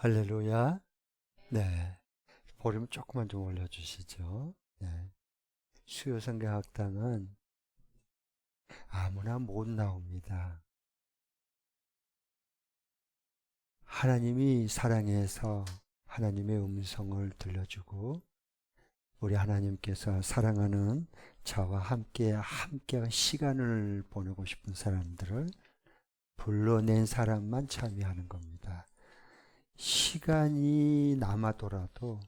할렐루야. 네. 볼륨 조금만 좀 올려주시죠. 네. 수요성경학당은 아무나 못 나옵니다. 하나님이 사랑해서 하나님의 음성을 들려주고 우리 하나님께서 사랑하는 저와 함께 시간을 보내고 싶은 사람들을 불러낸 사람만 참여하는 겁니다. 시간이 남아도라도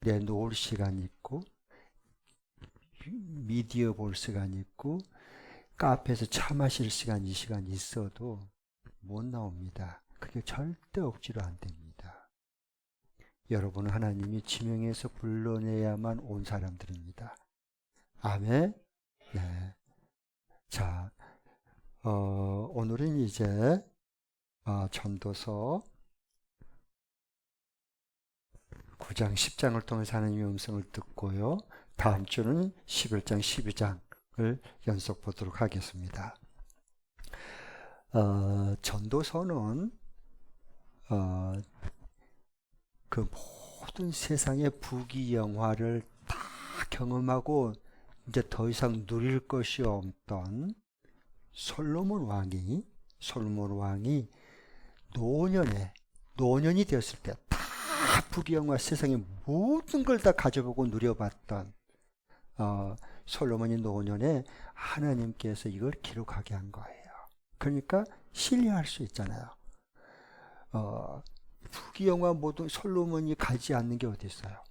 내 놓을 시간이 있고 미디어 볼 시간이 있고 카페에서 차 마실 시간 이 시간이 있어도 못 나옵니다. 그게 절대 억지로 안 됩니다. 여러분은 하나님이 지명해서 불러내야만 온 사람들입니다. 아멘. 네. 자, 오늘은 이제 전도서 9장 10장을 통해서 하나님의 음성을 듣고요. 다음 주는 11장 12장을 연속 보도록 하겠습니다. 전도서는 그 모든 세상의 부귀영화를 다 경험하고 이제 더 이상 누릴 것이 없던 솔로몬 왕이 노년이 되었을 때 다 부귀영화 세상의 모든 걸 다 가져보고 누려봤던 솔로몬이 노년에 하나님께서 이걸 기록하게 한 거예요. 그러니까 신뢰할 수 있잖아요. 부귀영화 모든 솔로몬이 가지 않는 게 어디 있어요?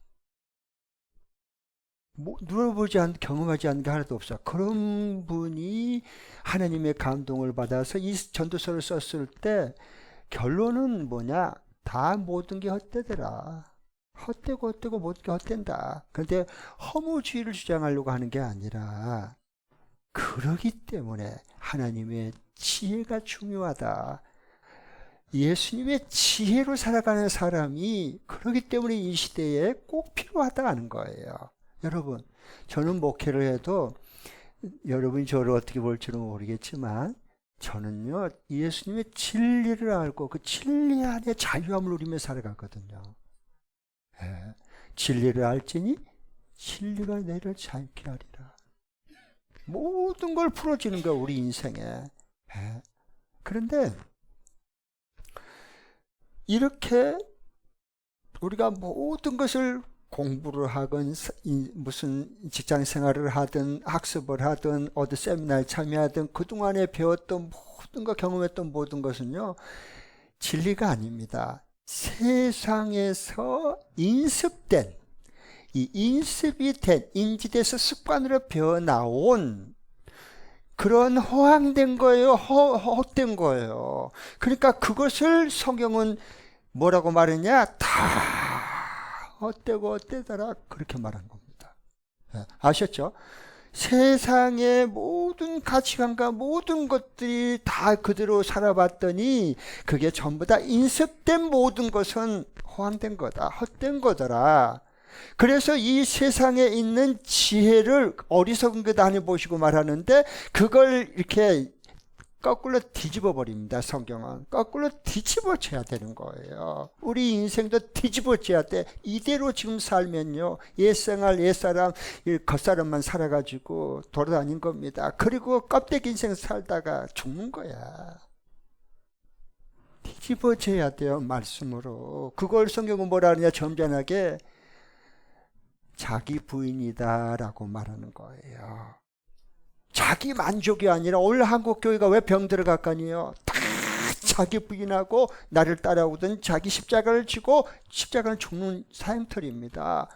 누려보지 경험하지 않는 게 하나도 없어요. 그런 분이 하나님의 감동을 받아서 이 전도서를 썼을 때 결론은 뭐냐? 다 모든 게 헛되더라. 헛되고 모든 게 헛된다. 그런데 허무주의를 주장하려고 하는 게 아니라 그러기 때문에 하나님의 지혜가 중요하다. 예수님의 지혜로 살아가는 사람이 그러기 때문에 이 시대에 꼭 필요하다는 거예요. 여러분, 저는 목회를 해도 여러분이 저를 어떻게 볼지는 모르겠지만 저는요, 예수님의 진리를 알고 그 진리 안에 자유함을 누리며 살아가거든요. 예, 진리를 알지니 진리가 너희를 자유케 하리라. 모든 걸 풀어주는 거야, 우리 인생에. 예. 그런데 이렇게 우리가 모든 것을 공부를 하건 무슨 직장 생활을 하든 학습을 하든 어디 세미나에 참여하든 그동안에 배웠던 모든 것 경험했던 모든 것은요 진리가 아닙니다. 세상에서 인습된 인습이 된 인지돼서 습관으로 배어나온 그런 허황된 거예요. 헛된 거예요. 그러니까 그것을 성경은 뭐라고 말했냐? 다 헛되더라 그렇게 말한 겁니다. 아셨죠? 세상의 모든 가치관과 모든 것들이 다 그대로 살아봤더니 그게 전부 다 인습된 모든 것은 허황된 거다. 헛된 거더라. 그래서 이 세상에 있는 지혜를 어리석은 것 아니 보시고 말하는데 그걸 이렇게 거꾸로 뒤집어 버립니다. 성경은 거꾸로 뒤집어 쳐야 되는 거예요. 우리 인생도 뒤집어 져야 돼. 이대로 지금 살면요 옛생활 옛사람 겉사람만 살아가지고 돌아다닌 겁니다. 그리고 껍데기 인생 살다가 죽는 거야. 뒤집어 져야 돼요. 말씀으로. 그걸 성경은 뭐라 하느냐 점잖하게 자기 부인이다 라고 말하는 거예요. 자기 만족이 아니라 오늘 한국 교회가 왜 병들어 갔거니요? 다 자기 부인하고 나를 따라오던 자기 십자가를 지고 십자가는 죽는 사형틀입니다.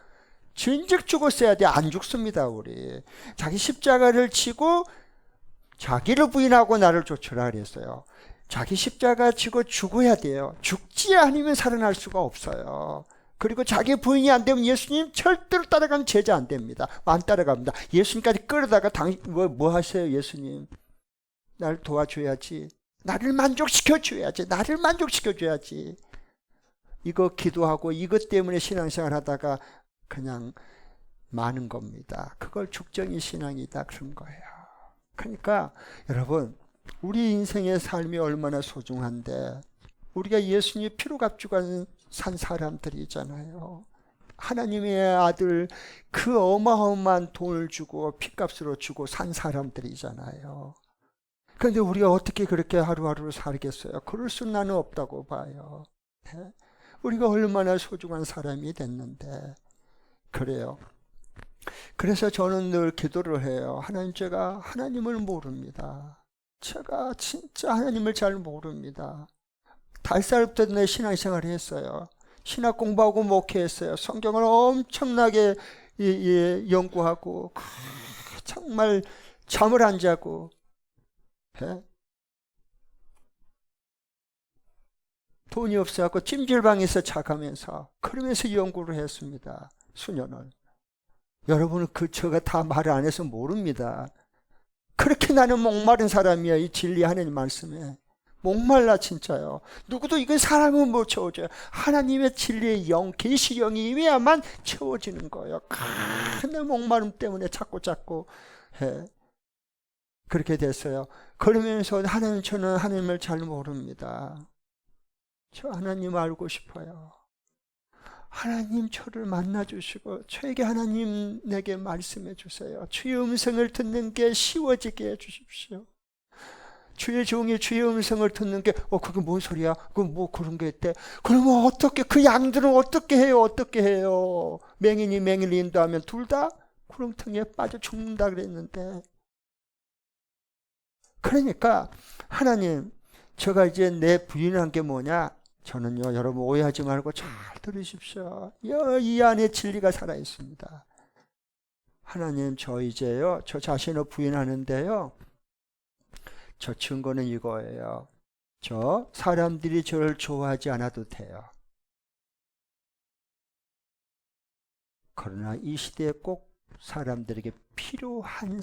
진즉 죽었어야 돼. 안 죽습니다. 우리 자기 십자가를 지고 자기를 부인하고 나를 쫓으라 그랬어요. 자기 십자가 지고 죽어야 돼요. 죽지 않으면 살아날 수가 없어요. 그리고 자기 부인이 안 되면 예수님 절대로 따라가는 제자 안 됩니다. 안 따라갑니다. 예수님까지 끌어다가 뭐 하세요 예수님? 나를 도와줘야지. 나를 만족시켜줘야지. 이거 기도하고 이것 때문에 신앙생활 하다가 그냥 많은 겁니다. 그걸 죽정이 신앙이다 그런 거예요. 그러니까 여러분 우리 인생의 삶이 얼마나 소중한데 우리가 예수님의 피로 값주고 산 사람들이잖아요. 하나님의 아들 그 어마어마한 돈을 주고 피값으로 주고 산 사람들이잖아요. 그런데 우리가 어떻게 그렇게 하루하루 살겠어요? 그럴 수는 나는 없다고 봐요. 네? 우리가 얼마나 소중한 사람이 됐는데. 그래요. 그래서 저는 늘 기도를 해요. 하나님, 제가 하나님을 모릅니다. 제가 진짜 하나님을 잘 모릅니다. 5살부터 내 신앙생활을 했어요. 신학 공부하고 목회했어요. 성경을 엄청나게 연구하고 정말 잠을 안 자고. 예? 돈이 없어갖고 찜질방에서 자가면서 그러면서 연구를 했습니다. 수년을. 여러분은 제가 다 말을 안 해서 모릅니다. 그렇게 나는 목마른 사람이야. 이 진리 하나님 말씀에 목말라 진짜요. 누구도 이건 사람은 못 채워줘요. 하나님의 진리의 영, 계시 영이 임해야만 채워지는 거예요. 내 목마름 때문에 자꾸 해. 그렇게 됐어요. 그러면서 저는 하나님을 잘 모릅니다. 저 하나님 알고 싶어요. 하나님 저를 만나주시고 저에게 하나님 내게 말씀해 주세요. 주의 음성을 듣는 게 쉬워지게 해주십시오. 주의 종이 주의 음성을 듣는 게 그게 뭔 소리야? 그건 뭐 그런 게 있대. 그러면 어떻게 그 양들은 어떻게 해요? 어떻게 해요? 맹인이 맹인을 인도하면 둘 다 구렁텅이에 빠져 죽는다 그랬는데. 그러니까 하나님, 제가 이제 내 부인한 게 뭐냐? 저는요, 여러분 오해하지 말고 잘 들으십시오. 이 안에 진리가 살아있습니다. 하나님, 저 이제요, 저 자신을 부인하는데요, 저 증거는 이거예요. 저 사람들이 저를 좋아하지 않아도 돼요. 그러나 이 시대에 꼭 사람들에게 필요한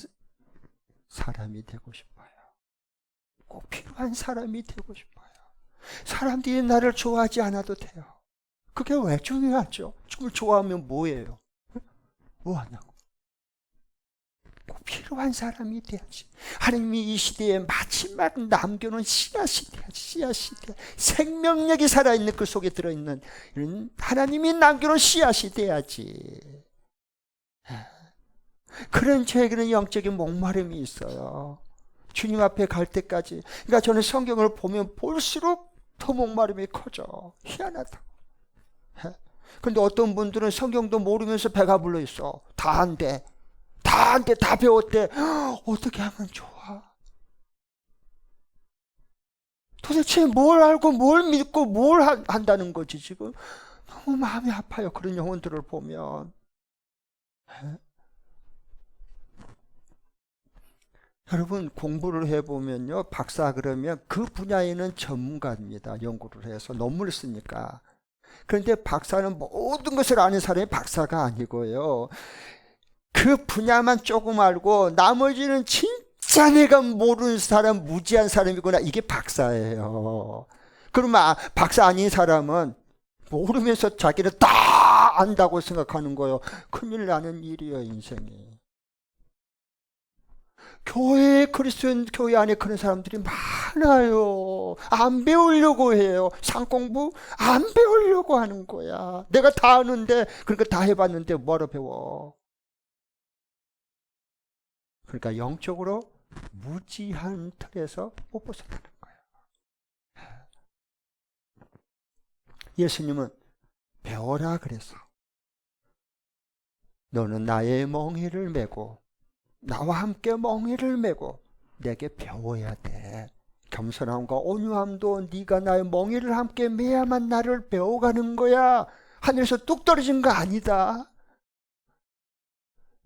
사람이 되고 싶어요. 꼭 필요한 사람이 되고 싶어요. 사람들이 나를 좋아하지 않아도 돼요. 그게 왜 중요하죠? 좀 좋아하면 뭐예요? 뭐 하냐고. 꼭 필요한 사람이 돼야지. 하나님이 이 시대에 마지막 남겨놓은 씨앗이 돼야지. 씨앗이 돼. 생명력이 살아있는 그 속에 들어있는 이런 하나님이 남겨놓은 씨앗이 돼야지. 그런 저에게는 영적인 목마름이 있어요. 주님 앞에 갈 때까지. 그러니까 저는 성경을 보면 볼수록 더 목마름이 커져. 희한하다. 근데 어떤 분들은 성경도 모르면서 배가 불러 있어. 다 안 돼. 다 안 돼. 다 배웠대. 어떻게 하면 좋아? 도대체 뭘 알고 뭘 믿고 뭘 한다는 거지 지금. 너무 마음이 아파요. 그런 영혼들을 보면. 여러분 공부를 해보면요, 박사 그러면 그 분야에는 전문가입니다. 연구를 해서 논문을 쓰니까. 그런데 박사는 모든 것을 아는 사람이 박사가 아니고요, 그 분야만 조금 알고 나머지는 진짜 내가 모르는 사람, 무지한 사람이구나, 이게 박사예요. 그러면 박사 아닌 사람은 모르면서 자기는 다 안다고 생각하는 거예요. 큰일 나는 일이에요, 인생이. 그리스도인 교회 안에 그런 사람들이 많아요. 안 배우려고 해요. 상공부 안 배우려고 하는 거야. 내가 다 아는데, 그러니까 다 해봤는데 뭐하러 배워. 그러니까 영적으로 무지한 틀에서 못 벗어나는 거예요. 예수님은 배워라 그래서 너는 나의 멍에를 메고 나와 함께 멍에를 메고 내게 배워야 돼. 겸손함과 온유함도 네가 나의 멍에를 함께 메야만 나를 배워가는 거야. 하늘에서 뚝 떨어진 거 아니다.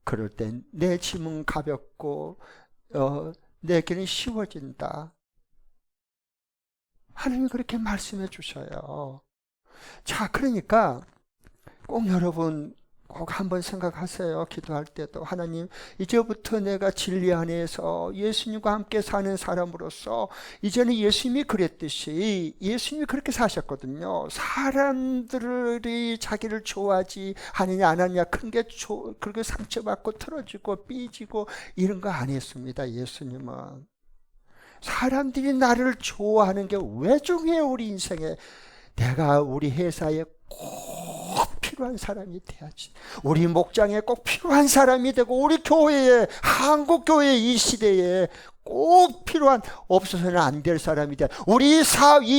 그럴 땐 내 짐은 가볍고 내 길은 쉬워진다. 하나님이 그렇게 말씀해 주셔요. 자, 그러니까 꼭 여러분 꼭 한번 생각하세요. 기도할 때도 하나님, 이제부터 내가 진리 안에서 예수님과 함께 사는 사람으로서 이제는 예수님이 그랬듯이 예수님이 그렇게 사셨거든요. 사람들이 자기를 좋아하지 하느냐 안 하느냐 큰 게 그렇게 상처받고 틀어지고 삐지고 이런 거 안 했습니다. 예수님은 사람들이 나를 좋아하는 게 왜 중요해요? 우리 인생에 내가 우리 회사에 꼭 필요한 사람이 돼야지. 우리 목장에 꼭 필요한 사람이 되고 우리 교회에, 한국 교회 이 시대에 꼭 필요한, 없어서는 안 될 사람이 돼. 우리 이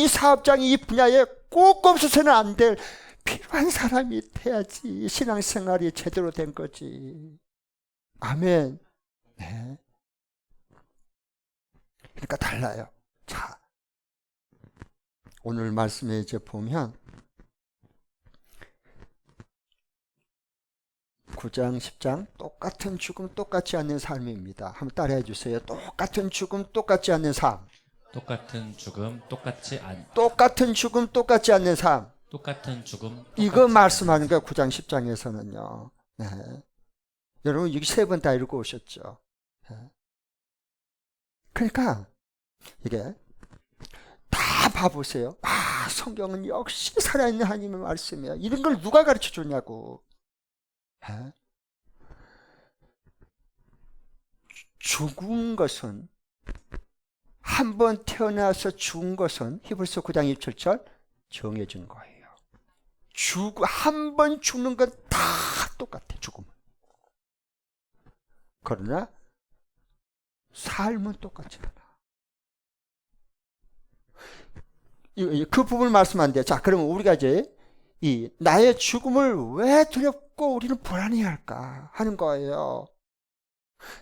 사업장이 이 분야에 꼭 없어서는 안 될 필요한 사람이 돼야지 신앙생활이 제대로 된 거지. 아멘. 네. 그러니까 달라요. 자, 오늘 말씀에 이제 보면 9장, 10장 똑같은 죽음 똑같지 않는 삶입니다. 한번 따라해 주세요. 똑같은 죽음 똑같지 않는 삶. 똑같은 죽음 똑같은 죽음 똑같지 않는 삶. 똑같은 죽음 이거 말씀하는 거예요. 9장, 10장에서는요. 네. 여러분 여기 3번 다 읽고 오셨죠. 네. 그러니까 이게 다 봐보세요. 아, 성경은 역시 살아있는 하나님의 말씀이야. 이런 걸 누가 가르쳐 줬냐고. 네. 죽은 것은, 한 번 태어나서 죽은 것은 히브리서 9장 27절 정해진 거예요. 한 번 죽는 건 다 똑같아, 죽음은. 그러나 삶은 똑같지 않아. 그 부분을 말씀 안 돼요. 자, 그러면 우리가 이제 이 나의 죽음을 왜 두렵고 우리는 불안해할까 하는 거예요.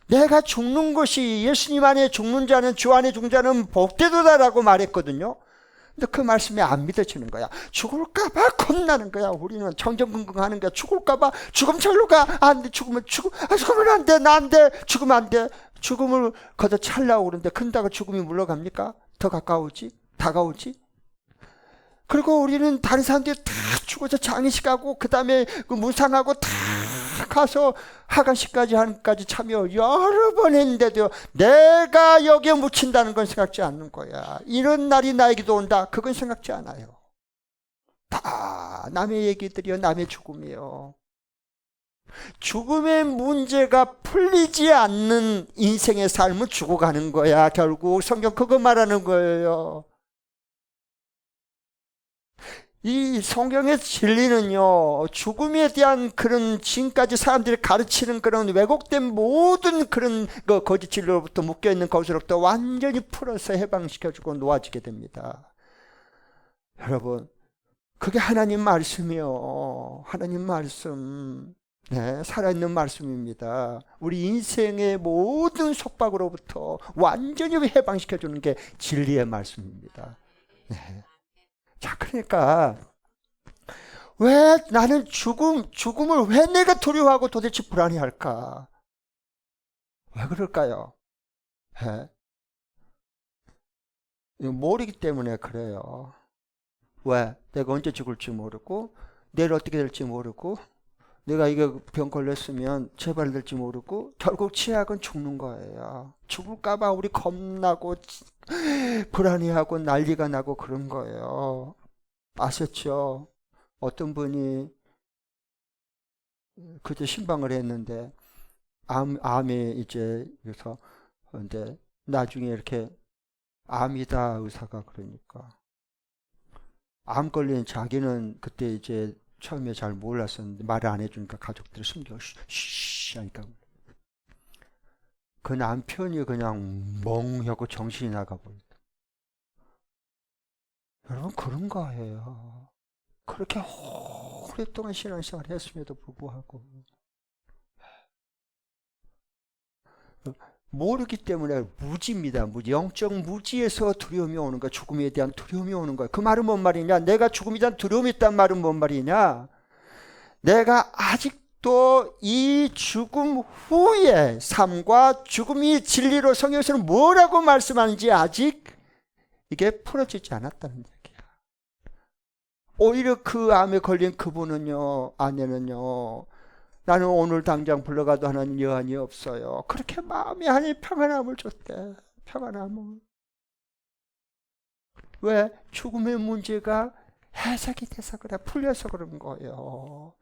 내가 죽는 것이, 예수님 안에 죽는 자는, 주 안에 죽는 자는 복되도다라고 말했거든요. 근데 그 말씀이 안 믿어지는 거야. 죽을까봐 겁나는 거야. 우리는 정정긍긍하는 거야. 죽을까봐, 죽음 절로 가. 안 돼. 죽으면 안 돼. 나 안 돼. 죽으면 안 돼. 죽음을 걷어차려고 그러는데, 그런다고 죽음이 물러갑니까? 더 가까우지? 다가오지? 그리고 우리는 다른 사람들이 다 죽어서 장례식 가고, 그 다음에 그 무상하고 다 가서 하간식까지 하는까지 참여 여러 번 했는데도 내가 여기에 묻힌다는 건 생각지 않는 거야. 이런 날이 나에게도 온다. 그건 생각지 않아요. 다 남의 얘기들이요, 남의 죽음이요. 죽음의 문제가 풀리지 않는 인생의 삶은 죽어가는 거야. 결국 성경 그거 말하는 거예요. 이 성경의 진리는요, 죽음에 대한 그런 지금까지 사람들이 가르치는 그런 왜곡된 모든 그런 거짓 진리로부터 묶여있는 것으로부터 완전히 풀어서 해방시켜주고 놓아지게 됩니다. 여러분, 그게 하나님 말씀이요. 하나님 말씀. 네, 살아있는 말씀입니다. 우리 인생의 모든 속박으로부터 완전히 해방시켜주는 게 진리의 말씀입니다. 네. 자, 그러니까 왜 나는 죽음을 왜 내가 두려워하고 도대체 불안해할까? 왜 그럴까요? 모르기 때문에 그래요. 왜? 내가 언제 죽을지 모르고, 내일 어떻게 될지 모르고, 내가 이거 병 걸렸으면 재발될지 모르고, 결국 치약은 죽는 거예요. 죽을까봐 우리 겁나고 불안해하고 난리가 나고 그런 거예요. 아셨죠? 어떤 분이 그때 신방을 했는데 암에 이제 그래서 근데 나중에 이렇게 암이다 의사가 그러니까 암 걸린 자기는 그때 이제 처음에 잘 몰랐었는데 말을 안 해주니까 가족들이 숨겨 쉬 하니까 그 남편이 그냥 멍하고 정신이 나가버렸다. 여러분 그런 거예요. 그렇게 오랫동안 신앙생활을 했음에도 불구하고 모르기 때문에 무지입니다. 영적 무지에서 두려움이 오는 거야. 죽음에 대한 두려움이 오는 거야. 그 말은 뭔 말이냐? 내가 죽음에 대한 두려움이 있단 말은 뭔 말이냐? 내가 아직도 이 죽음 후의 삶과 죽음이 진리로 성경에서는 뭐라고 말씀하는지 아직 이게 풀어지지 않았다는 얘기야. 오히려 그 암에 걸린 그분은요, 아내는요, 나는 오늘 당장 불러가도 하나님 여한이 없어요. 그렇게 마음에 하나님 평안함을 줬대. 평안함을. 왜? 죽음의 문제가 해석이 돼서 그래. 풀려서 그런 거예요.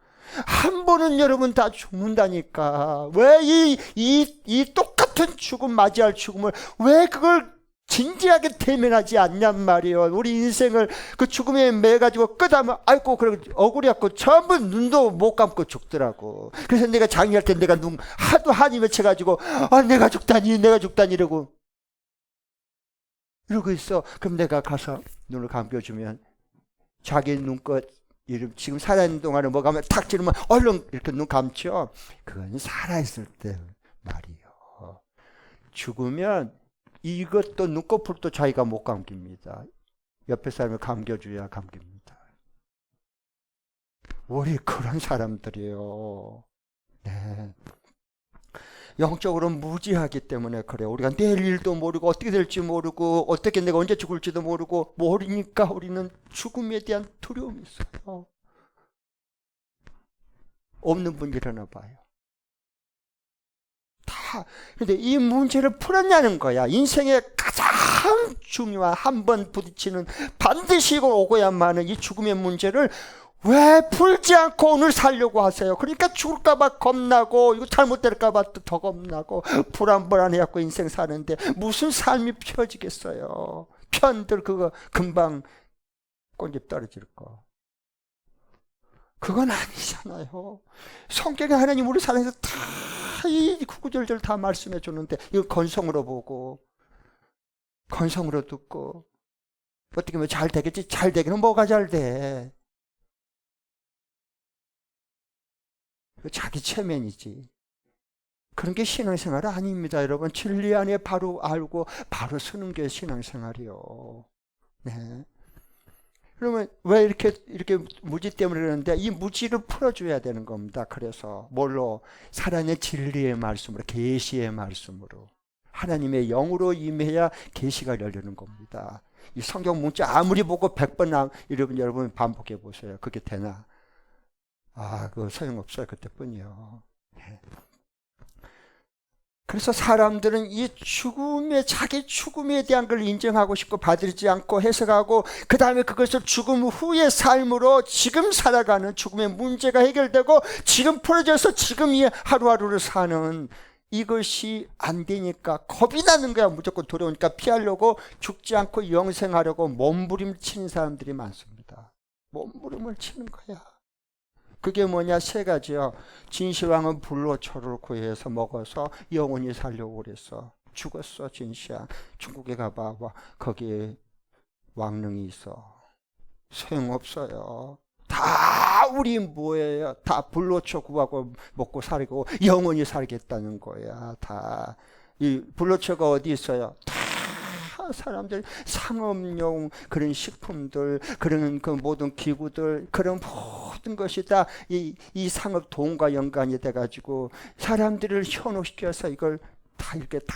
한 번은 여러분 다 죽는다니까. 왜 이 똑같은 죽음, 맞이할 죽음을 왜 그걸 진지하게 대면하지 않냔 말이에요. 우리 인생을 그 죽음에 매가지고 끝하면 아이고 그래 억울해갖고 전부 눈도 못 감고 죽더라고. 그래서 내가 장의할 때 내가 눈 하도 한이 맺혀가지고 내가 죽다니 이러고 있어. 그럼 내가 가서 눈을 감겨주면 자기 눈꽃 이름 지금 살아있는 동안에 뭐가 하면 탁 찌르면 얼른 이렇게 눈 감죠. 그건 살아있을 때 말이요. 죽으면 이것도 눈꺼풀도 자기가 못 감깁니다. 옆에 사람을 감겨줘야 감깁니다. 우리 그런 사람들이에요. 네. 영적으로 무지하기 때문에 그래요. 우리가 내일 일도 모르고 어떻게 될지 모르고 어떻게 내가 언제 죽을지도 모르니까 우리는 죽음에 대한 두려움이 있어요. 없는 분 일어나 봐요. 그런데 이 문제를 풀었냐는 거야. 인생의 가장 중요한 한 번 부딪히는 반드시 오고야만 이 죽음의 문제를 왜 풀지 않고 오늘 살려고 하세요? 그러니까 죽을까봐 겁나고 이거 잘못될까봐 또 더 겁나고 불안해갖고 인생 사는데 무슨 삶이 펴지겠어요? 편들 그거 금방 꼰집 떨어질 거. 그건 아니잖아요. 성경에 하나님 우리 사랑해서 다 이 구구절절 다 말씀해 주는데 이거 건성으로 보고 건성으로 듣고 어떻게 보면 잘 되겠지. 잘 되기는 뭐가 잘 돼? 자기 체면이지. 그런 게 신앙생활 아닙니다, 여러분. 진리 안에 바로 알고 바로 서는 게 신앙생활이요. 네. 그러면 왜 이렇게 무지 때문에 그러는데 이 무지를 풀어줘야 되는 겁니다. 그래서 뭘로? 살아있는 진리의 말씀으로, 계시의 말씀으로. 하나님의 영으로 임해야 계시가 열리는 겁니다. 이 성경 문자 아무리 보고 100번 여러분 반복해 보세요. 그게 되나? 그거 소용없어요. 그때뿐이요. 네. 그래서 사람들은 이 자기 죽음에 대한 걸 인정하고 싶고 받지 않고 해석하고 그 다음에 그것을 죽음 후의 삶으로 지금 살아가는 죽음의 문제가 해결되고 지금 풀어져서 지금 이 하루하루를 사는 이것이 안 되니까 겁이 나는 거야. 무조건 두려우니까 피하려고 죽지 않고 영생하려고 몸부림 치는 사람들이 많습니다. 몸부림을 치는 거야. 그게 뭐냐? 세 가지요. 진시황은 불로 초를 구해서 먹어서 영원히 살려고 그랬어. 죽었어. 진시황. 중국에 가봐. 거기에 왕릉이 있어. 소용없어요. 다 우리 뭐예요? 다 불로 초 구하고 먹고 살고 영원히 살겠다는 거야. 다. 이 불로초가 어디 있어요? 다 사람들 상업용 그런 식품들 그런 그 모든 기구들 그런 모든 것이 다 이 상업 돈과 연관이 돼가지고 사람들을 현혹시켜서 이걸 다 이렇게 다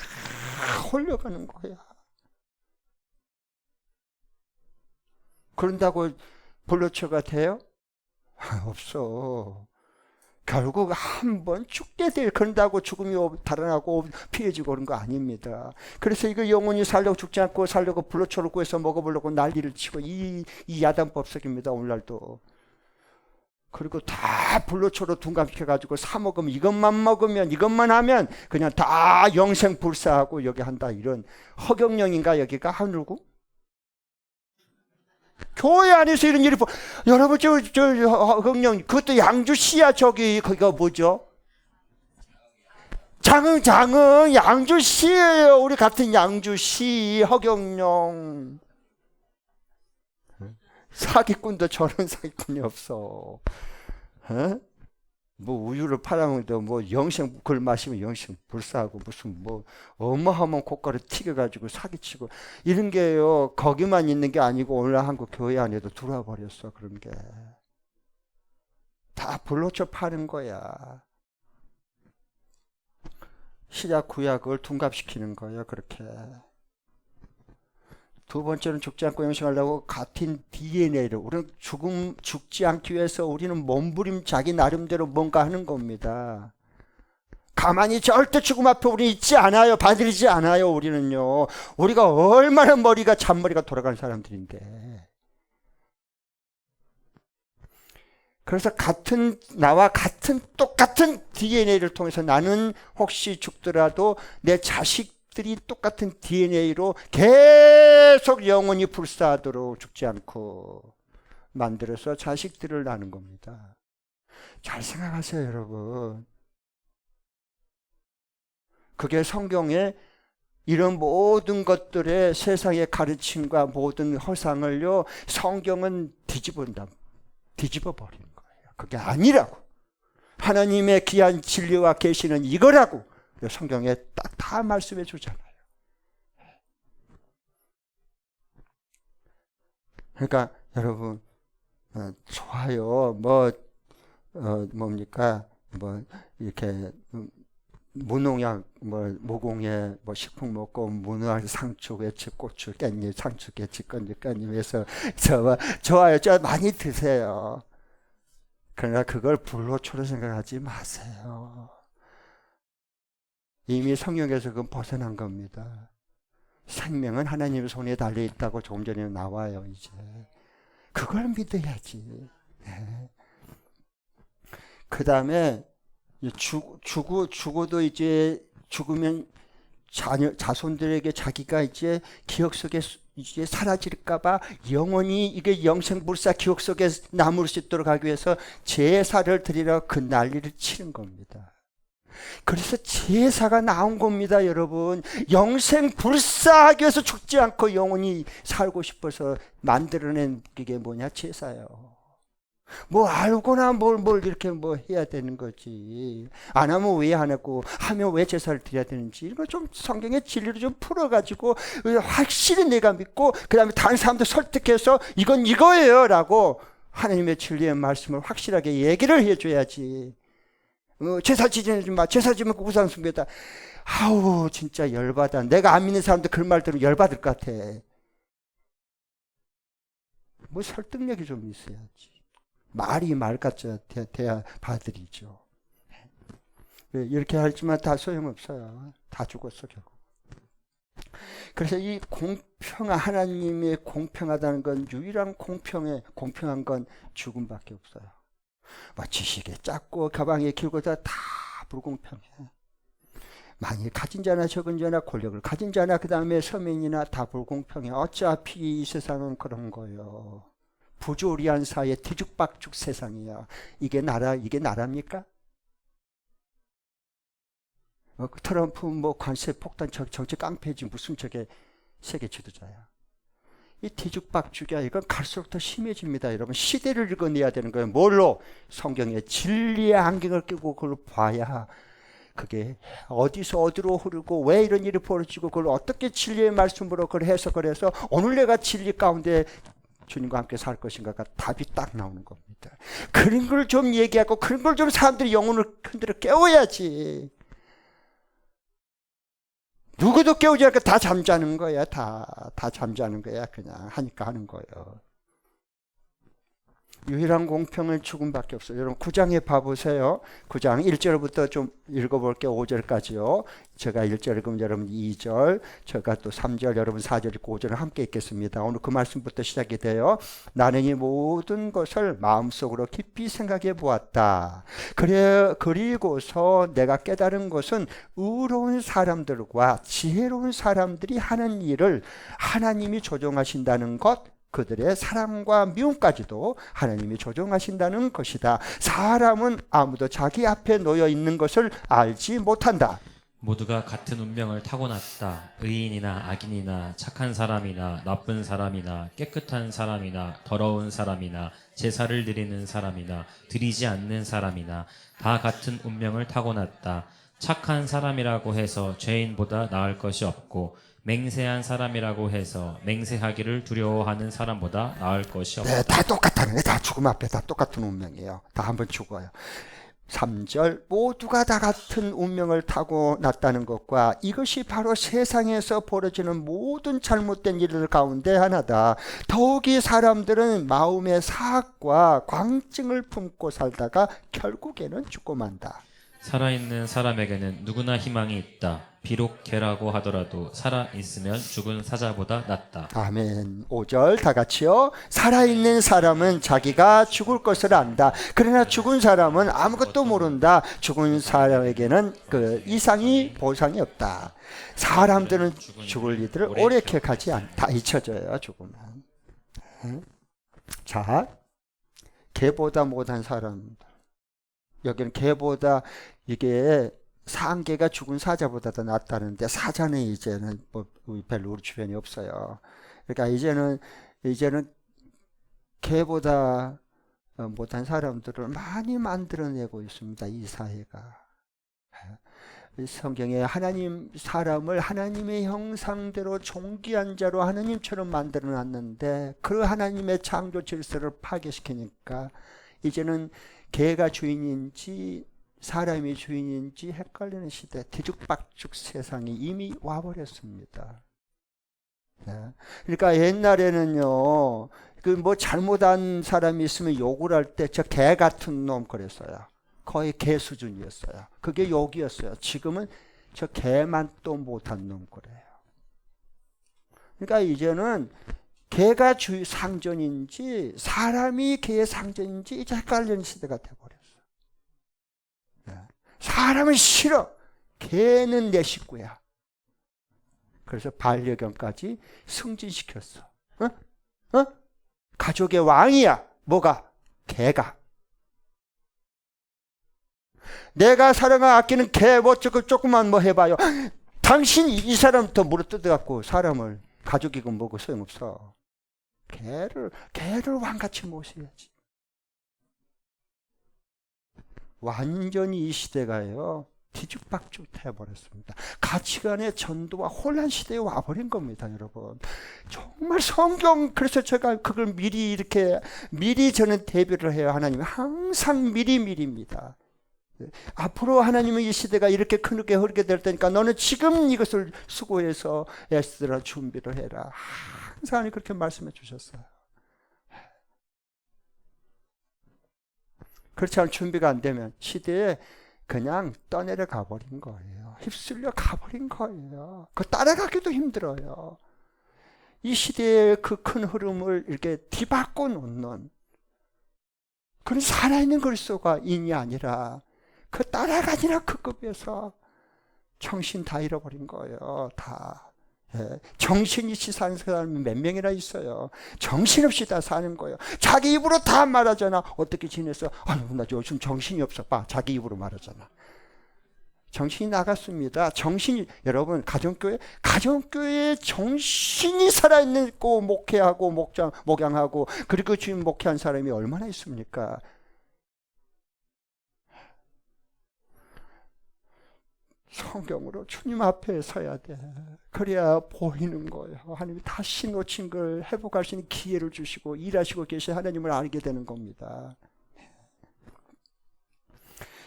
홀려가는 거야. 그런다고 불로초가 돼요? 없어. 결국 한번 죽게 될, 그런다고 죽음이 달아나고 피해지고 그런 거 아닙니다. 그래서 이거 영원히 살려고 죽지 않고 살려고 불로초를 구해서 먹어보려고 난리를 치고 이 야단법석입니다. 오늘날도. 그리고 다 불로초로 둔갑시켜가지고 사 먹으면 이것만 하면 그냥 다 영생 불사하고 여기 한다. 이런 허경영인가 여기가 하늘구? 교회 안에서 이런 일이 여러분 저 허경영 그것도 양주시야. 거기가 뭐죠? 장흥 양주시예요. 우리 같은 양주시 허경영. 사기꾼도 저런 사기꾼이 없어. 뭐 우유를 팔아먹는데 뭐 영생 글 마시면 영생 불사하고 무슨 뭐 어마어마한 고가를 튀겨가지고 사기치고 이런 게요. 거기만 있는 게 아니고 오늘 한국 교회 안에도 들어와 버렸어. 그런 게 다 불로초 파는 거야. 신약 구약을 둔갑시키는 거예요. 그렇게. 두 번째는 죽지 않고 영생하려고 같은 DNA를 우리는 죽지 않기 위해서 우리는 몸부림 자기 나름대로 뭔가 하는 겁니다. 가만히 절대 죽음 앞에 우리는 있지 않아요. 받들이지 않아요. 우리는요. 우리가 얼마나 잔머리가 돌아가는 사람들인데. 그래서 나와 똑같은 DNA를 통해서 나는 혹시 죽더라도 내 자식 자식들이 똑같은 DNA로 계속 영원히 불사하도록 죽지 않고 만들어서 자식들을 낳는 겁니다. 잘 생각하세요, 여러분. 그게 성경에 이런 모든 것들의 세상의 가르침과 모든 허상을요, 성경은 뒤집어 버리는 거예요. 그게 아니라고. 하나님의 귀한 진리와 계시는 이거라고 성경에 딱 다 말씀해 주잖아요. 그러니까 여러분, 좋아요. 뭡니까? 이렇게 무농약, 무공해, 식품 먹고 무농약 상추, 외추, 고추, 깻잎, 상추, 개치, 깻잎 해서 좋아요. 많이 드세요. 그러나 그걸 불로초로 생각하지 마세요. 이미 성경에서 그건 벗어난 겁니다. 생명은 하나님의 손에 달려 있다고 조금 전에 나와요. 이제 그걸 믿어야지. 네. 그 다음에 죽어도 이제 죽으면 자손들에게 자기가 이제 기억 속에 이제 사라질까봐 영원히 이게 영생불사 기억 속에 남을 수 있도록 하기 위해서 제사를 드리러 그 난리를 치는 겁니다. 그래서 제사가 나온 겁니다, 여러분. 영생불사하기 위해서 죽지 않고 영원히 살고 싶어서 만들어낸 게 뭐냐? 제사요. 알거나 뭘 이렇게 해야 되는 거지. 안 하면 왜 안 하고, 하면 왜 제사를 드려야 되는지, 이거 좀 성경의 진리를 좀 풀어가지고, 확실히 내가 믿고, 그 다음에 다른 사람들 설득해서, 이건 이거예요. 라고 하나님의 진리의 말씀을 확실하게 얘기를 해줘야지. 제사 지내지 마. 제사 지면 우상 숭배다. 아우, 진짜 열받아. 내가 안 믿는 사람들 그 말 들으면 열받을 것 같아. 설득력이 좀 있어야지. 말이 말같이 돼야 받으리죠. 이렇게 하지만 다 소용없어요. 다 죽었어, 결국. 그래서 이 하나님의 공평하다는 건 유일한 공평한 건 죽음밖에 없어요. 지식에 작고 가방에 길고 다 불공평해. 많이 가진 자나 적은 자나 권력을 가진 자나 그 다음에 서민이나 다 불공평해. 어차피 이 세상은 그런 거예요. 부조리한 사회 뒤죽박죽 세상이야. 이게 나라입니까? 트럼프 관세 폭탄 정치 깡패지 무슨 저게 세계 지도자야. 이 뒤죽박죽이야. 이건 갈수록 더 심해집니다. 여러분, 시대를 읽어내야 되는 거예요. 뭘로? 성경의 진리의 안경을 끼고 그걸 봐야 그게 어디서 어디로 흐르고 왜 이런 일이 벌어지고 그걸 어떻게 진리의 말씀으로 그걸 해석을 해서 오늘 내가 진리 가운데 주님과 함께 살 것인가가 답이 딱 나오는 겁니다. 그런 걸 좀 얘기하고 그런 걸 좀 사람들이 영혼을 흔들어 깨워야지. 누구도 깨우지 않고 다 잠자는 거야. 다 잠자는 거야. 그냥 하니까 하는 거예요. 유일한 공평은 죽음밖에 없어요. 여러분 9장에 봐보세요. 9장 1절부터 좀 읽어볼게요. 5절까지요. 제가 1절 읽으면 여러분 2절, 제가 또 3절, 여러분 4절 읽고 5절을 함께 읽겠습니다. 오늘 그 말씀부터 시작이 돼요. 나는 이 모든 것을 마음속으로 깊이 생각해 보았다. 그리고서 내가 깨달은 것은 의로운 사람들과 지혜로운 사람들이 하는 일을 하나님이 조종하신다는 것, 그들의 사랑과 미움까지도 하나님이 조종하신다는 것이다. 사람은 아무도 자기 앞에 놓여 있는 것을 알지 못한다. 모두가 같은 운명을 타고났다. 의인이나 악인이나 착한 사람이나 나쁜 사람이나 깨끗한 사람이나 더러운 사람이나 제사를 드리는 사람이나 드리지 않는 사람이나 다 같은 운명을 타고났다. 착한 사람이라고 해서 죄인보다 나을 것이 없고 맹세한 사람이라고 해서 맹세하기를 두려워하는 사람보다 나을 것이 없다. 네, 다 똑같다는 거예요. 다 죽음 앞에 다 똑같은 운명이에요. 다 한번 죽어요. 3절 모두가 다 같은 운명을 타고났다는 것과 이것이 바로 세상에서 벌어지는 모든 잘못된 일들 가운데 하나다. 더욱이 사람들은 마음의 사악과 광증을 품고 살다가 결국에는 죽고 만다. 살아있는 사람에게는 누구나 희망이 있다. 비록 개라고 하더라도 살아있으면 죽은 사자보다 낫다. 아멘. 5절 다 같이요. 살아있는 사람은 자기가 죽을 것을 안다. 그러나 죽은 사람은 아무것도 모른다. 죽은 사람에게는 그 이상이 보상이 없다. 사람들은 죽을 일들을 오래 기억하지 않다. 잊혀져요, 죽으면. 자, 개보다 못한 사람들. 여기는 개보다 이게 상개가 죽은 사자보다 더 낫다는데 사자는 이제는 뭐 별로 우리 주변에 없어요. 그러니까 이제는 개보다 못한 사람들을 많이 만들어내고 있습니다. 이 사회가. 성경에 사람을 하나님의 형상대로 존귀한 자로 하나님처럼 만들어 놨는데 그 하나님의 창조 질서를 파괴시키니까 이제는 개가 주인인지 사람이 주인인지 헷갈리는 시대, 뒤죽박죽 세상이 이미 와버렸습니다. 네. 그러니까 옛날에는요, 그 뭐 잘못한 사람이 있으면 욕을 할 때 저 개 같은 놈 그랬어요. 거의 개 수준이었어요. 그게 욕이었어요. 지금은 저 개만 또 못한 놈 그래요. 그러니까 이제는 개가 상전인지 사람이 개의 상전인지 이제 헷갈리는 시대가 돼버렸어요. 사람은 싫어. 개는 내 식구야. 그래서 반려견까지 승진시켰어. 가족의 왕이야. 뭐가? 개가. 내가 사랑하고 아끼는 개 뭐 조금만 뭐 해봐요. 당신 이 사람부터 물어뜯어갖고 사람을 가족이고 뭐고 소용없어. 개를 왕같이 모셔야지. 완전히 이 시대가요 뒤죽박죽 해버렸습니다. 가치관의 전도와 혼란 시대에 와버린 겁니다, 여러분. 정말 성경, 그래서 제가 그걸 미리 저는 대비를 해요. 하나님 항상 미리입니다. 앞으로 하나님은 이 시대가 이렇게 크게 흐르게 될 테니까 너는 지금 이것을 수고해서 애쓰라 준비를 해라. 항상 하나님 그렇게 말씀해 주셨어요. 그렇지 않은 준비가 안 되면 시대에 그냥 떠내려 가버린 거예요. 휩쓸려 가버린 거예요. 그 따라가기도 힘들어요. 이 시대의 그 큰 흐름을 이렇게 뒤바꿔 놓는 그런 살아있는 그리스도가 인이 아니라 그 따라가지나 그 급에서 정신 다 잃어버린 거예요. 다. 예. 정신없이 사는 사람이 몇 명이나 있어요. 정신없이 다 사는 거예요. 자기 입으로 다 말하잖아. 어떻게 지냈어? 아유, 나 요즘 정신이 없어. 봐, 자기 입으로 말하잖아. 정신이 나갔습니다. 여러분, 가정교회에 정신이 살아있고 목회하고 목양하고 그리고 주님 목회한 사람이 얼마나 있습니까? 성경으로 주님 앞에 서야 돼. 그래야 보이는 거예요. 하나님이 다시 놓친 걸 회복할 수 있는 기회를 주시고 일하시고 계신 하나님을 알게 되는 겁니다.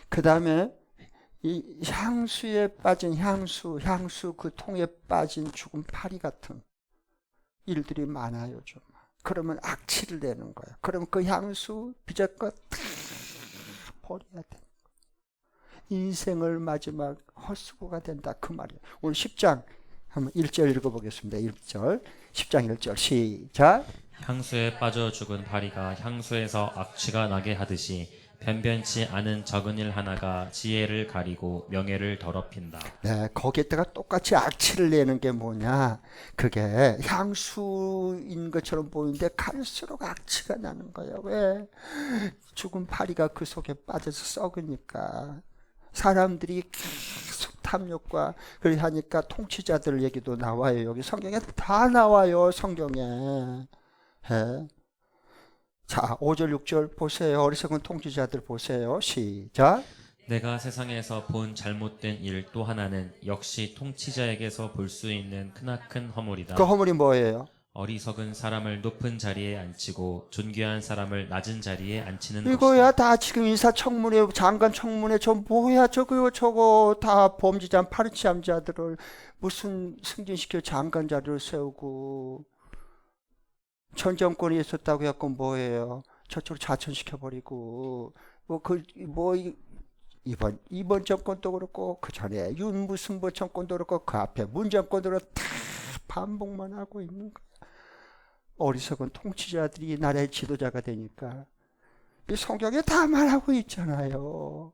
그 다음에 이 향수에 빠진 향수 그 통에 빠진 죽은 파리 같은 일들이 많아요. 좀. 그러면 악취를 내는 거예요. 그러면 그 향수 빚었고 다 버려야 돼. 인생을 마지막 헛수고가 된다 그 말이에요. 오늘 10장 한번 1절 읽어보겠습니다. 1절 10장 1절 시작. 향수에 빠져 죽은 파리가 향수에서 악취가 나게 하듯이 변변치 않은 적은 일 하나가 지혜를 가리고 명예를 더럽힌다. 네, 거기에다가 똑같이 악취를 내는 게 뭐냐? 그게 향수인 것처럼 보이는데 갈수록 악취가 나는 거예요. 왜? 죽은 파리가 그 속에 빠져서 썩으니까. 사람들이 계속 탐욕과 그렇게 하니까 통치자들 얘기도 나와요. 여기 성경에 다 나와요. 성경에. 예. 자, 5절 6절 보세요. 어리석은 통치자들 보세요. 시작. 내가 세상에서 본 잘못된 일 또 하나는 역시 통치자에게서 볼 수 있는 크나큰 허물이다. 그 허물이 뭐예요? 어리석은 사람을 높은 자리에 앉히고 존귀한 사람을 낮은 자리에 앉히는 이거야 것이다. 다 지금 인사청문회 장관 청문회 저 뭐야 저거 다 범죄자 파리치암자들을 무슨 승진시켜 장관 자리를 세우고 전 정권이 있었다고 해갖고 뭐예요? 저쪽으로 자천시켜버리고 이번 정권도 그렇고 그 전에 윤무승부 정권도 그렇고 그 앞에 문 정권도 그렇고 다 반복만 하고 있는 거야. 어리석은 통치자들이 나라의 지도자가 되니까 이 성경에 다 말하고 있잖아요.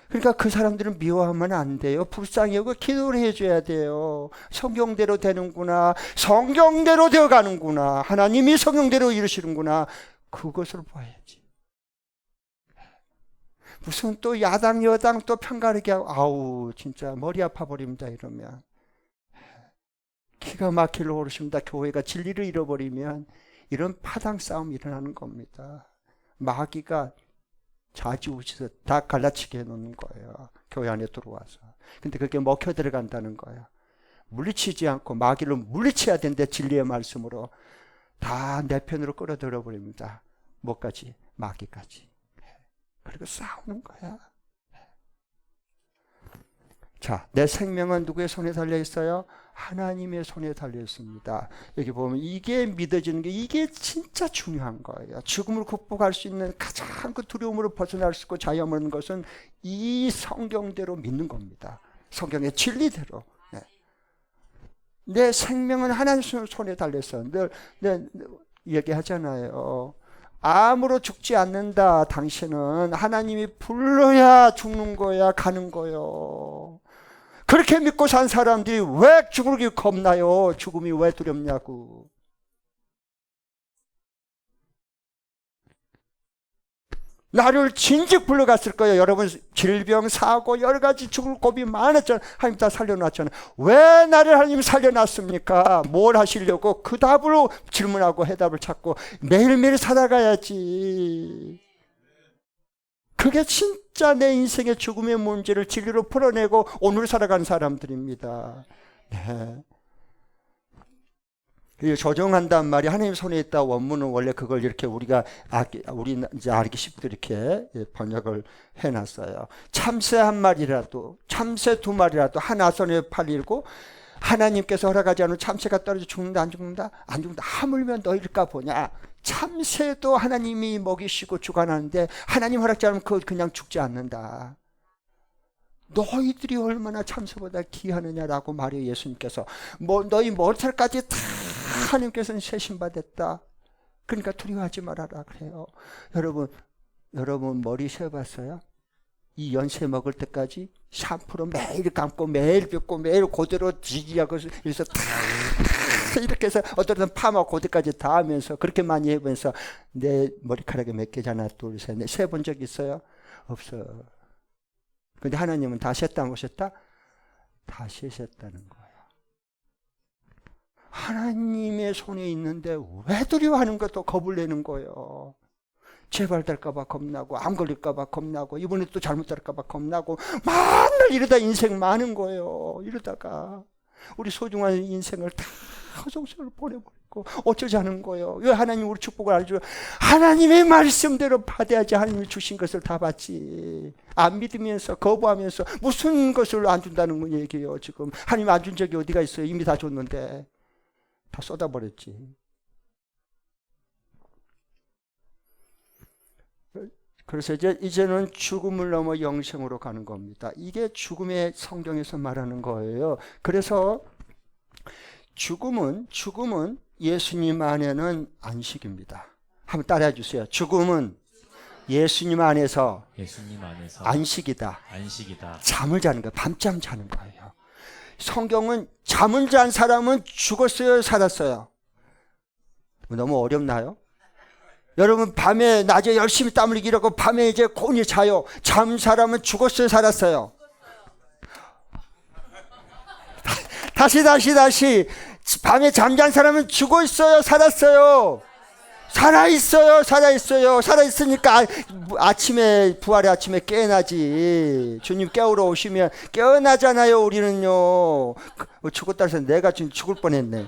그러니까 그 사람들은 미워하면 안 돼요. 불쌍히 여고 기도를 해줘야 돼요. 성경대로 되는구나. 성경대로 되어가는구나. 하나님이 성경대로 이루시는구나. 그것을 봐야지. 무슨 또 야당 여당 또 편가르게 하고 아우 진짜 머리 아파 버립니다. 이러면 기가 막힐 노릇입니다. 교회가 진리를 잃어버리면 이런 파당 싸움이 일어나는 겁니다. 마귀가 좌지우지에서 다 갈라치게 해놓는 거예요. 교회 안에 들어와서. 근데 그게 먹혀 들어간다는 거예요. 물리치지 않고 마귀를 물리쳐야 되는데 진리의 말씀으로 다 내 편으로 끌어들여 버립니다. 뭐까지? 마귀까지. 그리고 싸우는 거야. 자, 내 생명은 누구의 손에 달려 있어요? 하나님의 손에 달려 있습니다. 여기 보면 이게 믿어지는 게 이게 진짜 중요한 거예요. 죽음을 극복할 수 있는 가장 그 두려움으로 벗어날 수 있고 자유 얻는 것은 이 성경대로 믿는 겁니다. 성경의 진리대로. 네. 내 생명은 하나님 손에 달려 있어. 늘 얘기하잖아요. 암으로 죽지 않는다. 당신은 하나님이 불러야 죽는 거야, 가는 거요. 그렇게 믿고 산 사람들이 왜 죽을기 겁나요? 죽음이 왜 두렵냐고. 나를 진즉 불러갔을 거예요. 여러분 질병, 사고 여러 가지 죽을 고비 많았잖아요. 하나님 다 살려놨잖아요. 왜 나를 하나님 살려놨습니까? 뭘 하시려고? 그 답으로 질문하고 해답을 찾고 매일매일 살아가야지. 그게 진짜 내 인생의 죽음의 문제를 진리로 풀어내고 오늘 살아가는 사람들입니다. 네. 조정한단 말이 하나님 손에 있다. 원문은 원래 그걸 이렇게 우리가 우리 이제 알기 쉽게 이렇게 번역을 해놨어요. 참새 한 마리라도, 참새 두 마리라도 하나 손에 팔리고 하나님께서 허락하지 않은 참새가 떨어져 죽는다, 안 죽는다? 안 죽는다. 하물며 너희일까 보냐? 참새도 하나님이 먹이시고 주관하는데 하나님 허락지 않으면 그냥 죽지 않는다. 너희들이 얼마나 참새보다 귀하느냐라고 말해요. 예수님께서 너희 머리털까지 다 하나님께서는 세심받았다. 그러니까 두려워하지 말아라 그래요. 여러분 머리 세어봤어요? 이 연세 먹을 때까지 샴푸로 매일 감고 매일 빗고 매일 그대로 지지하고 그래서 다 이렇게 해서 어떤 사람은 파마 고데까지 다 하면서 그렇게 많이 해보면서 내 머리카락이 몇 개잖아. 둘, 셋, 넷. 세본 적 있어요? 없어. 근데 하나님은 다 셌다 안 보셨다? 다 세셨다는 거예요. 하나님의 손에 있는데 왜 두려워하는 것도 겁을 내는 거예요. 재발될까봐 겁나고 암 걸릴까봐 겁나고 이번에 또 잘못될까봐 겁나고 맨날 이러다 인생 많은 거예요. 이러다가 우리 소중한 인생을 다 허송세월 보내버리고 어쩌자는 거예요. 왜 하나님 우리 축복을 안 줘요? 하나님의 말씀대로 받아야지. 하나님이 주신 것을 다 받지. 안 믿으면서 거부하면서 무슨 것을 안 준다는 얘기예요. 지금 하나님 안 준 적이 어디가 있어요? 이미 다 줬는데 다 쏟아버렸지. 그래서 이제는 죽음을 넘어 영생으로 가는 겁니다. 이게 죽음의 성경에서 말하는 거예요. 그래서 죽음은 예수님 안에는 안식입니다. 한번 따라해 주세요. 죽음은 예수님 안에서 안식이다. 잠을 자는 거예요. 밤잠 자는 거예요. 성경은 잠을 잔 사람은 죽었어요, 살았어요? 너무 어렵나요? 여러분 밤에 낮에 열심히 땀 흘리고 밤에 이제 곤히 자요. 잠 사람은 죽었어요, 살았어요? 다시 밤에 잠잔 사람은 죽어 있어요, 살았어요? 살아있으니까 아침에 부활의 아침에 깨어나지. 주님 깨우러 오시면 깨어나잖아요. 우리는요. 죽었다 해서 내가 지금 죽을 뻔했네.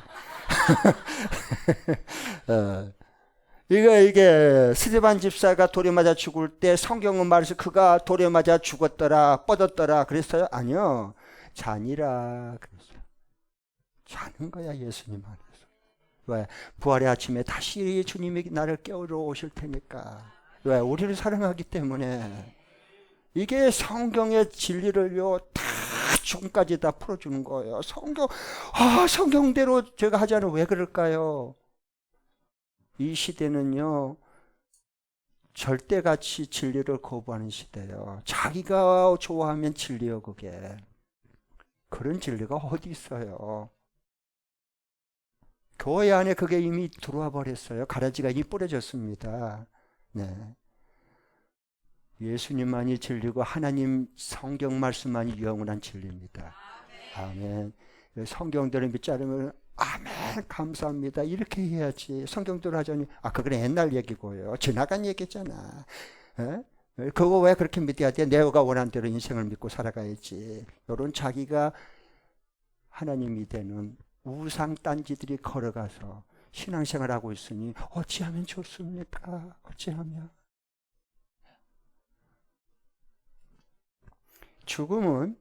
이게 스데반 집사가 돌에 맞아 죽을 때 성경은 말해서 그가 돌에 맞아 죽었더라, 뻗었더라 그랬어요? 아니요. 자니라 그랬어요. 자는 거야, 예수님 안에서. 왜? 부활의 아침에 다시 주님이 나를 깨우러 오실 테니까. 왜? 우리를 사랑하기 때문에. 이게 성경의 진리를요, 다 지금까지 다 풀어주는 거예요. 성경대로 제가 하자는 왜 그럴까요? 이 시대는요, 절대같이 진리를 거부하는 시대예요. 자기가 좋아하면 진리요, 그게. 그런 진리가 어디 있어요? 교회 안에 그게 이미 들어와 버렸어요. 가라지가 이미 뿌려졌습니다. 네. 예수님만이 진리고 하나님 성경 말씀만이 영원한 진리입니다. 아멘. 성경대로 믿지 않으면 아멘 감사합니다 이렇게 해야지. 성경대로 하자니 그건 옛날 얘기고요. 지나간 얘기잖아. 그거 왜 그렇게 믿어야 돼? 내가 원하는 대로 인생을 믿고 살아가야지. 이런 자기가 하나님이 되는 우상 딴지들이 걸어가서 신앙생활하고 있으니 어찌하면 좋습니까? 어찌하면. 죽음은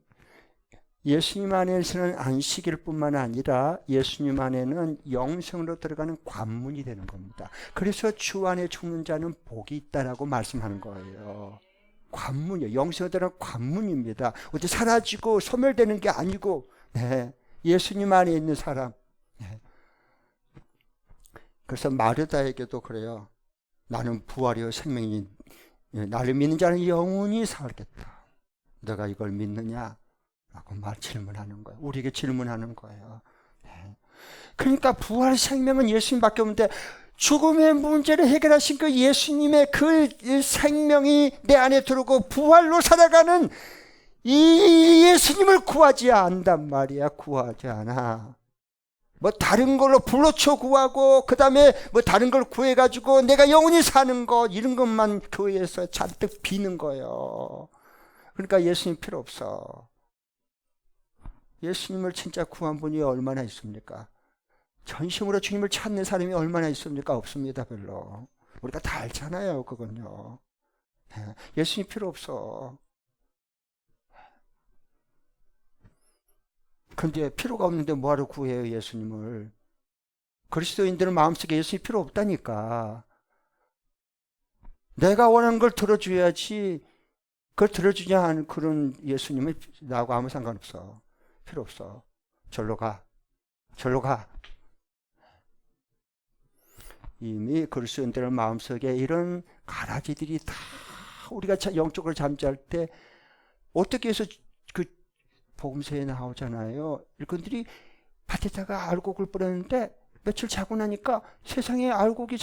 예수님 안에서는 안식일 뿐만 아니라 예수님 안에는 영생으로 들어가는 관문이 되는 겁니다. 그래서 주 안에 죽는 자는 복이 있다라고 말씀하는 거예요. 관문이요. 영생으로 들어가는 관문입니다. 어디 사라지고 소멸되는 게 아니고, 네. 예수님 안에 있는 사람. 네. 그래서 마르다에게도 그래요. 나는 부활이요 생명이, 나를 믿는 자는 영원히 살겠다. 너가 이걸 믿느냐? 라고 질문하는 거예요. 우리에게 질문하는 거예요. 네. 그러니까 부활 생명은 예수님밖에 없는데 죽음의 문제를 해결하신 그 예수님의 그 생명이 내 안에 들어오고 부활로 살아가는 이 예수님을 구하지 않단 말이야. 구하지 않아. 뭐 다른 걸로 불로쳐 구하고 그 다음에 뭐 다른 걸 구해가지고 내가 영원히 사는 것 이런 것만 교회에서 잔뜩 비는 거예요. 그러니까 예수님 필요 없어. 예수님을 진짜 구한 분이 얼마나 있습니까? 전심으로 주님을 찾는 사람이 얼마나 있습니까? 없습니다, 별로. 우리가 다 알잖아요, 그건요. 예수님 필요 없어. 근데 필요가 없는데 뭐하러 구해요, 예수님을? 그리스도인들은 마음속에 예수님 필요 없다니까. 내가 원하는 걸 들어줘야지. 그걸 들어주냐 하는 그런 예수님은 나하고 아무 상관없어. 필요 없어. 절로 가. 절로 가. 이미 그리스도인들의 마음속에 이런 가라지들이 다 우리가 영적으로 잠잘 때 어떻게 해서 그 복음서에 나오잖아요. 일꾼들이 밭에다가 알곡을 뿌렸는데 며칠 자고 나니까 세상에 알곡이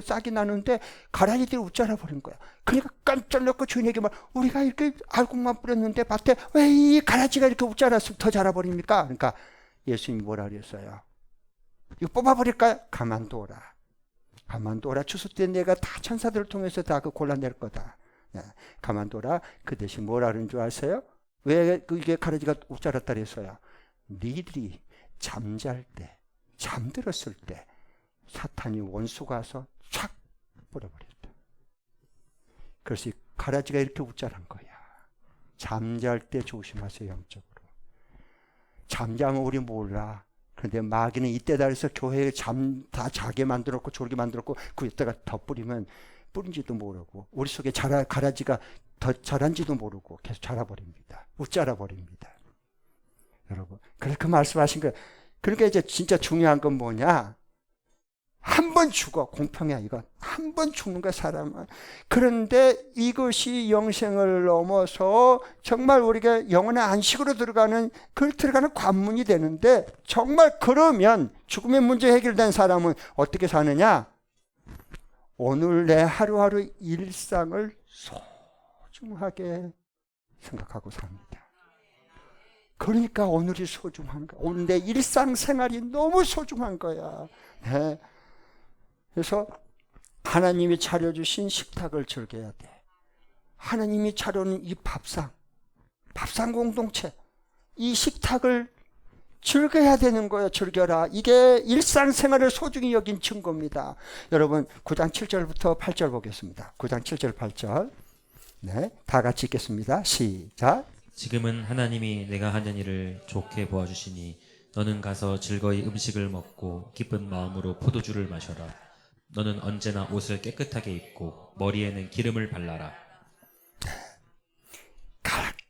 싹이 나는데 가라지들이 웃자라 버린 거야. 그러니까 깜짝 놀고 주인에게 말, 우리가 이렇게 알곡만 뿌렸는데 밭에 왜 이 가라지가 이렇게 웃자라서 더 자라버립니까? 그러니까 예수님이 뭐라 그랬어요? 이거 뽑아버릴까요? 가만둬라. 가만둬라. 추수 때 내가 다 천사들을 통해서 다 그 골라낼 거다. 가만둬라. 그 대신 뭐라 그러는 줄 아세요? 왜 이게 가라지가 웃자랐다 그랬어요? 니들이 잠잘 때 잠들었을 때 사탄이 원수가 와서 촥 뿌려버렸다. 그래서 이 가라지가 이렇게 웃자란 거야. 잠잘 때 조심하세요, 영적으로. 잠자면 우리 몰라. 그런데 마귀는 이때다 해서 교회에 다 자게 만들었고 졸게 만들었고 그에다가 더 뿌리면 뿌린지도 모르고 우리 속에 가라지가 더 자란지도 모르고 계속 자라버립니다. 웃자라버립니다. 여러분, 그래서 그 말씀하신 거예요. 그러니까 이제 진짜 중요한 건 뭐냐? 한 번 죽어. 공평해, 이건. 한 번 죽는 거야, 사람은. 그런데 이것이 영생을 넘어서 정말 우리가 영원한 안식으로 들어가는 관문이 되는데, 정말 그러면 죽음의 문제 해결된 사람은 어떻게 사느냐? 오늘 내 하루하루 일상을 소중하게 생각하고 삽니다. 그러니까 오늘이 소중한 거야. 오늘 내 일상생활이 너무 소중한 거야. 네. 그래서 하나님이 차려주신 식탁을 즐겨야 돼. 하나님이 차려놓은 이 밥상 공동체, 이 식탁을 즐겨야 되는 거예요. 즐겨라. 이게 일상생활을 소중히 여긴 증거입니다. 여러분 9장 7절부터 8절 보겠습니다. 9장 7절 8절. 네, 다 같이 읽겠습니다. 시작. 지금은 하나님이 내가 하는 일을 좋게 보아주시니 너는 가서 즐거이 음식을 먹고 기쁜 마음으로 포도주를 마셔라. 너는 언제나 옷을 깨끗하게 입고 머리에는 기름을 발라라.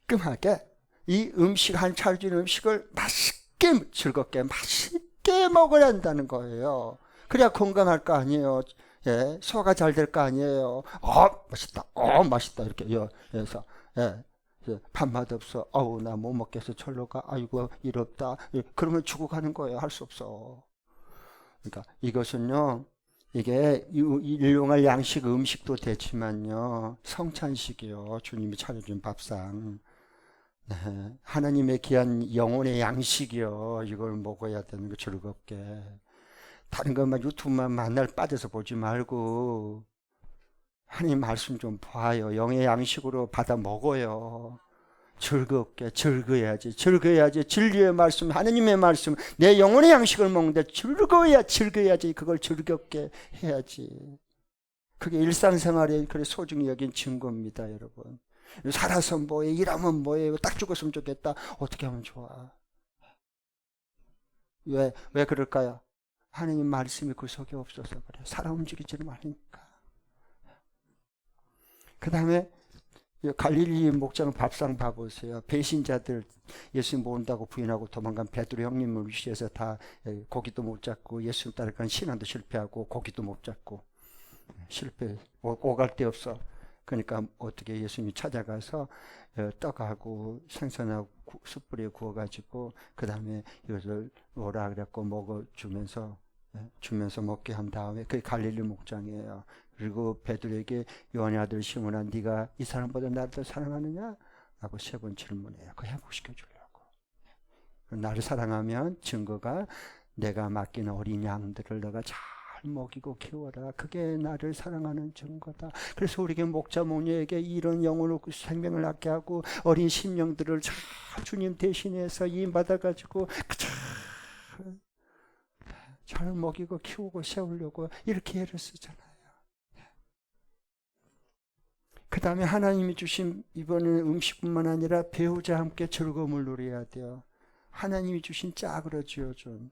깔끔하게 이 음식 한 차려진 음식을 맛있게 즐겁게 맛있게 먹어야 한다는 거예요. 그래야 건강할 거 아니에요. 예, 소화가 잘 될 거 아니에요. 맛있다. 맛있다. 이렇게 해서 예, 밥맛 없어. 나 못 먹겠어. 절로 가. 아이고 이롭다. 예, 그러면 죽어가는 거예요. 할 수 없어. 그러니까 이것은요. 이게 일용할 양식 음식도 되지만요. 성찬식이요. 주님이 차려준 밥상. 네, 하나님의 귀한 영혼의 양식이요. 이걸 먹어야 되는 거 즐겁게. 다른 것만 유튜브만 만날 빠져서 보지 말고 하나님 말씀 좀 봐요. 영의 양식으로 받아 먹어요. 즐겁게 즐거워야지. 진리의 말씀, 하나님의 말씀, 내 영혼의 양식을 먹는데 즐거워야지. 그걸 즐겁게 해야지. 그게 일상생활에 그래 소중히 여긴 증거입니다, 여러분. 살아서 뭐해, 일하면 뭐해, 딱 죽었으면 좋겠다. 어떻게 하면 좋아? 왜 그럴까요? 하나님 말씀이 그 속에 없어서 그래. 살아 움직이지를 않으니까. 그 다음에 갈릴리 목장 밥상 봐보세요. 배신자들 예수님 모른다고 부인하고 도망간 베드로 형님을 위시해서 다 고기도 못 잡고 예수님 따라간 신앙도 실패하고 고기도 못 잡고 실패. 오갈 데 없어. 그러니까 어떻게 예수님이 찾아가서 떡하고 생선하고 숯불에 구워가지고 그 다음에 이것을 오라 그랬고 먹어주면서 먹게 한 다음에 그게 갈릴리 목장이에요. 그리고 베드로에게 요한의 아들 시몬아 네가 이 사람보다 나를 더 사랑하느냐? 라고 3번 질문해요. 그거 회복시켜 주려고. 나를 사랑하면 증거가 내가 맡긴 어린 양들을 너가 잘 먹이고 키워라. 그게 나를 사랑하는 증거다. 그래서 우리에게 목자 모녀에게 이런 영혼을 생명을 낳게 하고 어린 심령들을 잘 주님 대신해서 이임받아가지고 잘 먹이고 키우고 세우려고 이렇게 애를 쓰잖아요. 그 다음에 하나님이 주신 이번에는 음식뿐만 아니라 배우자와 함께 즐거움을 누려야 돼요. 하나님이 주신 짝으로 지어준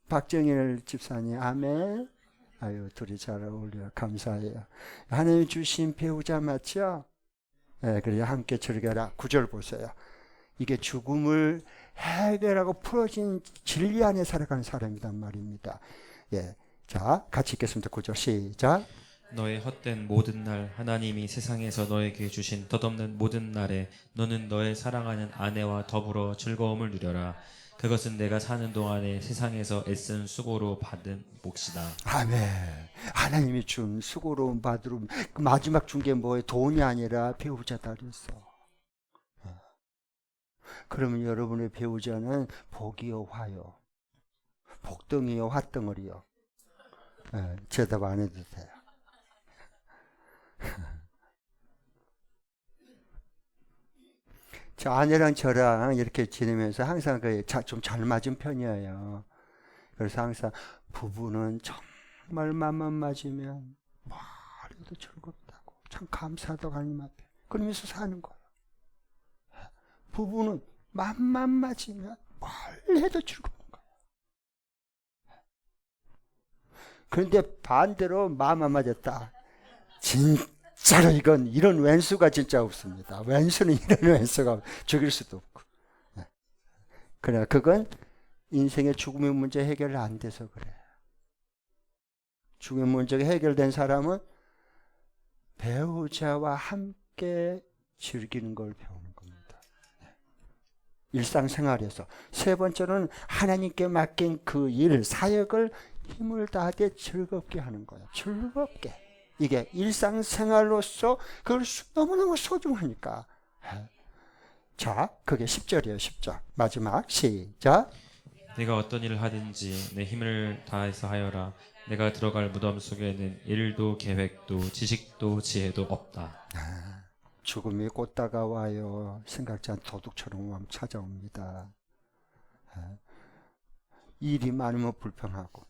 박정일 집사님 아멘. 아유 둘이 잘 어울려요. 감사해요. 하나님이 주신 배우자 맞죠? 네, 그래요. 함께 즐겨라. 9절 보세요. 이게 죽음을 해결하고 풀어진 진리 안에 살아가는 사람이란 말입니다. 예, 자 같이 읽겠습니다. 9절 시작. 너의 헛된 모든 날 하나님이 세상에서 너에게 주신 덧없는 모든 날에 너는 너의 사랑하는 아내와 더불어 즐거움을 누려라. 그것은 내가 사는 동안에 세상에서 애쓴 수고로 받은 몫이다. 아멘. 하나님이 준 수고로 받은 마지막 준 게 뭐예요? 돈이 아니라 배우자다 그랬어. 그러면 여러분의 배우자는 복이요 화요, 복덩이요 화덩어리요. 대답 안 해도 돼요. 저 아내랑 저랑 이렇게 지내면서 항상 좀 잘 맞은 편이에요. 그래서 항상 부부는 정말 맘만 맞으면 뭘 해도 즐겁다고 참 감사하다고 하나님 앞에 그러면서 사는 거예요. 부부는 맘만 맞으면 뭘 해도 즐거운 거예요. 그런데 반대로 마음 안 맞았다. 진짜로 이런 왼수가 진짜 없습니다. 왼수는 이런 왼수가 죽일 수도 없고. 그래, 그건 인생의 죽음의 문제 해결 안 돼서 그래. 죽음의 문제가 해결된 사람은 배우자와 함께 즐기는 걸 배우는 겁니다. 일상생활에서. 3번째는 하나님께 맡긴 그 일, 사역을 힘을 다하되 즐겁게 하는 거예요. 즐겁게. 이게 일상생활로서 그걸 너무너무 소중하니까. 자, 그게 10절이에요. 10절. 마지막 시작. 내가 어떤 일을 하든지 내 힘을 다해서 하여라. 내가 들어갈 무덤 속에는 일도 계획도 지식도 지혜도 없다. 죽음이 곧 다가와요. 생각지 않은 도둑처럼 찾아옵니다. 일이 많으면 불평하고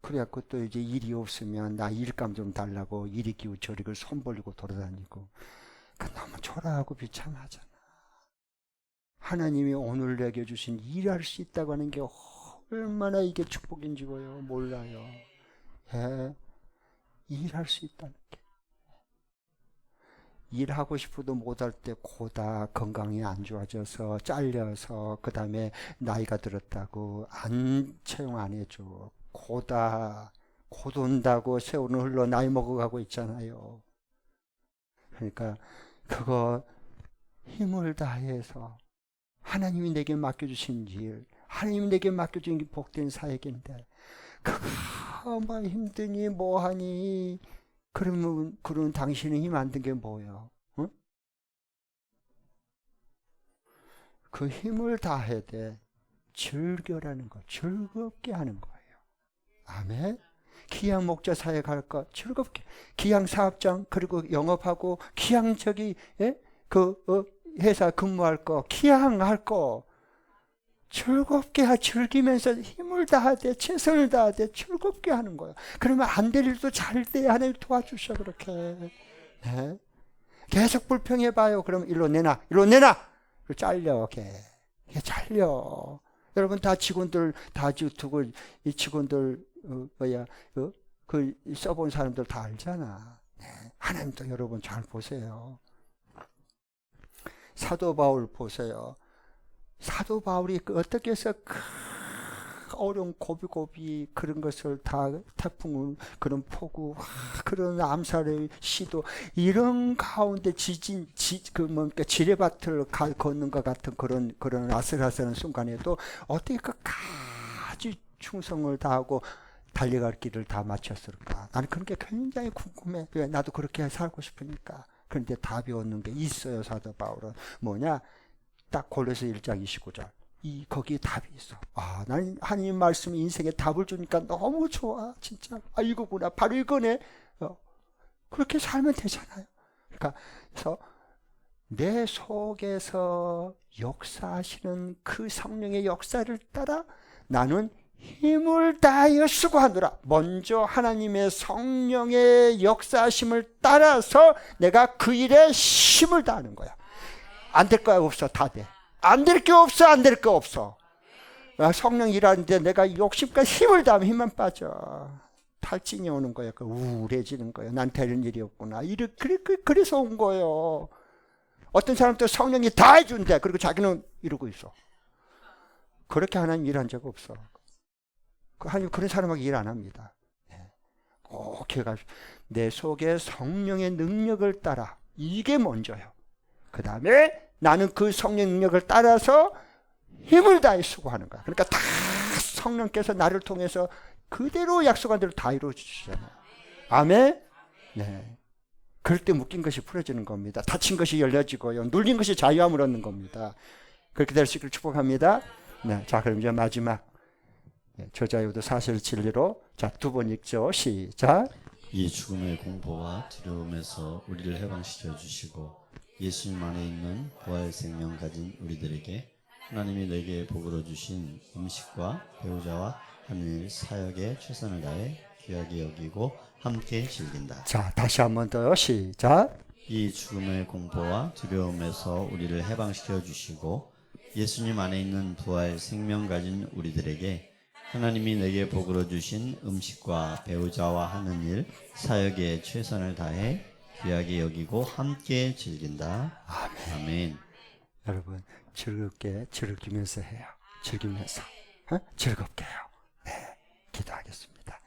그래갖고 또 이제 일이 없으면 나 일감 좀 달라고 이리 기우 저리를 손 벌리고 돌아다니고 너무 초라하고 비참하잖아. 하나님이 오늘 내게 주신 일할 수 있다고 하는 게 얼마나 이게 축복인지 몰라요. 일할 수 있다는 게. 일하고 싶어도 못할 때 고다 건강이 안 좋아져서 잘려서 그 다음에 나이가 들었다고 안 채용 안 해줘. 고다 곧 온다고 세월은 흘러 나이 먹어가고 있잖아요. 그러니까 그거 힘을 다해서 하나님이 내게 맡겨주신 일, 하나님이 내게 맡겨준 게 복된 사역인데 그거 뭐 힘드니 뭐하니 그러면 그런 당신은 힘 안 든 게 뭐예요? 응? 그 힘을 다해야 돼. 즐겨라는 거, 즐겁게 하는 거예요. 아멘. 기양 목자 사역 할 거 즐겁게, 기양 사업장 그리고 영업하고 기양 저기 회사 근무할 거, 기양 할 거 즐겁게 즐기면서 힘을 다하되 최선을 다하되 즐겁게 하는 거예요. 그러면 안 될 일도 잘 돼. 하나님 도와주셔. 그렇게. 네? 계속 불평해봐요. 그럼 일로 내놔. 잘려. 걔 잘려. 여러분 다 직원들 다 두고 이 직원들 그 써본 사람들 다 알잖아. 네. 하나님도 여러분 잘 보세요. 사도 바울 보세요. 사도 바울이 어떻게 해서 어려운 고비고비 그런 것을 다 태풍을 그런 폭우 그런 암살의 시도 이런 가운데 지뢰밭을 걷는 것 같은 그런 아슬아슬한 순간에도 어떻게 끝까지 충성을 다하고 달려갈 길을 다 마쳤을까? 나는 그런 게 굉장히 궁금해. 나도 그렇게 살고 싶으니까. 그런데 답이 없는 게 있어요. 사도 바울은 뭐냐? 딱 골로새 1장 29절. 거기에 답이 있어. 나는 하나님 말씀이 인생에 답을 주니까 너무 좋아. 진짜. 이거구나. 바로 이거네. 그렇게 살면 되잖아요. 그래서 내 속에서 역사하시는 그 성령의 역사를 따라 나는 힘을 다하여 수고하노라. 먼저 하나님의 성령의 역사하심을 따라서 내가 그 일에 힘을 다하는 거야. 안 될 거 없어. 다 돼. 안 될 게 없어. 안 될 거 없어. 성령 일하는데 내가 욕심까지 힘을 다하면 힘만 빠져. 탈진이 오는 거야. 우울해지는 거야. 난 되는 일이 없구나. 그래서 온 거예요. 어떤 사람도 성령이 다 해준대. 그리고 자기는 이러고 있어. 그렇게 하나님 일한 적 없어. 하나님 그런 사람하고 일 안 합니다. 꼭 기억하십시오. 내 속에 성령의 능력을 따라. 이게 먼저요. 그 다음에 나는 그 성령 능력을 따라서 힘을 다해 수고하는 거야. 그러니까 다 성령께서 나를 통해서 그대로 약속한 대로 다 이루어 주시잖아요. 아멘? 네. 그럴 때 묶인 것이 풀어지는 겁니다. 닫힌 것이 열려지고요. 눌린 것이 자유함을 얻는 겁니다. 그렇게 될 수 있기를 축복합니다. 네. 자, 그럼 이제 마지막. 저자유도 사실 진리로. 자, 두 번 읽죠. 시작. 이 죽음의 공포와 두려움에서 우리를 해방시켜 주시고 예수님 안에 있는 부활 생명 가진 우리들에게 하나님이 내게 복으로 주신 음식과 배우자와 하늘 사역에 최선을 다해 귀하게 여기고 함께 즐긴다. 자, 다시 한 번 더요. 시작. 이 죽음의 공포와 두려움에서 우리를 해방시켜 주시고 예수님 안에 있는 부활 생명 가진 우리들에게 하나님이 내게 복으로 주신 음식과 배우자와 하는 일 사역에 최선을 다해 귀하게 여기고 함께 즐긴다. 아멘. 여러분 즐겁게 즐기면서 해요. 즐기면서 즐겁게 해요. 네, 기도하겠습니다.